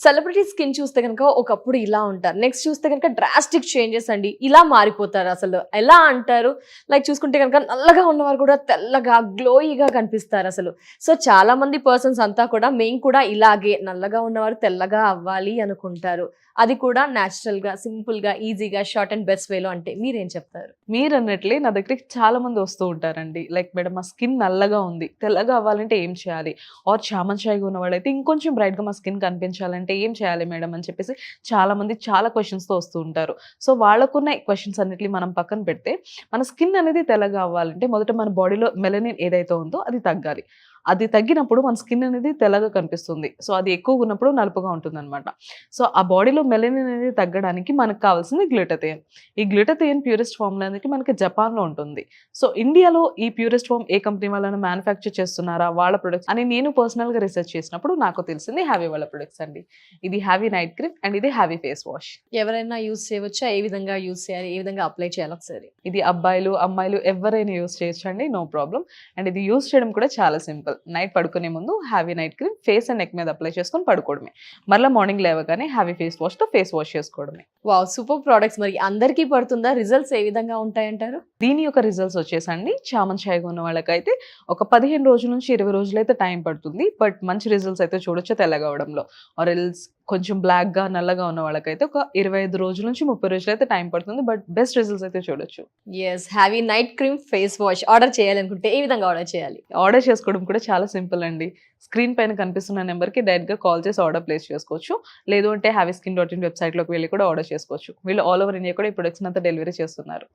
Celebrity skin చూస్తే గనుక ఒకప్పుడు ఇలా ఉంటారు. నెక్స్ట్ చూస్తే గనుక డ్రాస్టిక్ చేంజెస్ అండి. ఇలా మారిపోతారు అసలు. ఎలా అంటారు? లైక్ చూసుకుంటే గనుక నల్లగా ఉన్నవారు కూడా తెల్లగా, గ్లోయిగా కనిపిస్తారసలు. సో చాలా మంది పర్సన్స్ అంతా కూడా మేము కూడా ఇలాగే నల్లగా ఉన్నవారు తెల్లగా అవ్వాలి అనుకుంటారు. అది కూడా నేచురల్‌గా, సింపుల్‌గా, ఈజీగా, షార్ట్ అండ్ బెస్ట్ వేలో అంటే మీరేం చెప్తారు? మీరన్నట్లే నా దగ్గరికి చాలా మంది వస్తూ ఉంటారండి. లైక్ మేడం మా స్కిన్ నల్లగా ఉంది. తెల్లగా అవ్వాలంటే ఏం చేయాలి? ఆర్ చామన్ చాయ్‌గా ఉన్నవాడైతే ఇంకొంచెం బ్రైట్‌గా మా స్కిన్ కనిపించాలంటే ఏం చేయాలి మేడం అని చెప్పేసి చాలా మంది చాలా క్వెషన్స్‌తో వస్తూ ఉంటారు. సో వాళ్ళకున్న క్వెషన్స్ అన్నిటిని మనం పక్కన పెడితే మన స్కిన్ అనేది తెల్లగా అవ్వాలంటే మొదట మన బాడీలో మెలనిన్ ఏదైతే ఉందో అది తగ్గాలి. అది తగ్గినప్పుడు మన స్కిన్ అనేది తెల్లగా కనిపిస్తుంది. సో అది ఎక్కువగా ఉన్నప్పుడు నలుపుగా ఉంటుందన్నమాట. సో ఆ బాడీలో మెలనిన్ అనేది తగ్గడానికి మనకు కావాల్సింది గ్లూటథియోన్. ఈ గ్లూటథియోన్ ప్యూరెస్ట్ ఫార్ములా అనేది మనకి జపాన్‌లో ఉంటుంది. సో ఇండియాలో ఈ ప్యూరెస్ట్ ఫార్మ్ ఏ కంపెనీ వాళ్ళైనా మ్యానుఫ్యాక్చర్ చేస్తున్నారా? వాళ్ళ ప్రొడక్ట్స్ అని నేను పర్సనల్‌గా రిసర్చ్ చేసినప్పుడు నాకు తెలిసింది హ్యావీ వాళ్ళ ప్రొడక్ట్స్ అండి. ఇది హ్యావీ నైట్ క్రీమ్ అండ్ ఇది హ్యావీ ఫేస్ వాష్. ఎవరైనా యూజ్ చేయవచ్చా? ఏ విధంగా యూజ్ చేయాలి? ఏ విధంగా అప్లై చేయాలి ఒకసారి? ఇది అబ్బాయిలు, అమ్మాయిలు ఎవరైనా యూజ్ చేయొచ్చండి. No problem. అండ్ ఇది యూజ్ చేయడం కూడా చాలా సింపుల్. నైట్ పడుకునే ముందు heavy night cream face and neck మీద అప్లై చేసుకొని పడుకోవడమే. మళ్ళీ మార్నింగ్ లేవగానే హ్యావీ ఫేస్ వాష్‌తో ఫేస్ వాష్ చేసుకోవడమే. వావ్! సూపర్ ప్రొడక్ట్స్ మరి అందరికీ పడుతుందా? రిజల్ట్స్ ఏ విధంగా ఉంటాయంటారు? దీని యొక్క రిజల్ట్స్ వచ్చేసండి చామన్ చాయ్‌గా ఉన్న వాళ్ళకైతే ఒక 15 రోజుల నుంచి 20 రోజులైతే టైం పడుతుంది. బట్ మంచి రిజల్ట్స్ అయితే చూడొచ్చు తెల్లగా అవ్వడంలో. ఆర్ ఎల్స్ కొంచెం బ్లాక్‌గా, నల్లగా ఉన్న వాళ్ళకైతే ఒక 25 రోజుల నుంచి 30 రోజులైతే టైం పడుతుంది. బట్ బెస్ట్ రిజల్ట్స్ అయితే చూడొచ్చు. Yes. Heavy night cream face wash order చేయాలనుకుంటే ఏ విధంగా ఆర్డర్ చేయాలి? ఆర్డర్ చేసుకోవడం కూడా చాలా సింపుల్ అండి. స్క్రీన్ పైన కనిపిస్తున్న నెంబర్‌కి డైరెక్ట్‌గా కాల్ చేసి ఆర్డర్ ప్లేస్ చేసుకోవచ్చు. లేదు అంటే హ్యావీస్కిన్.in వెబ్‌సైట్‌లోకి వెళ్లి కూడా ఆర్డర్ చేసుకోవచ్చు. వీళ్ళు ఆల్ ఓవర్ ఇండియా కూడా ఈ ప్రొడక్ట్స్‌ని అంతా డెలివరీ చేస్తున్నారు.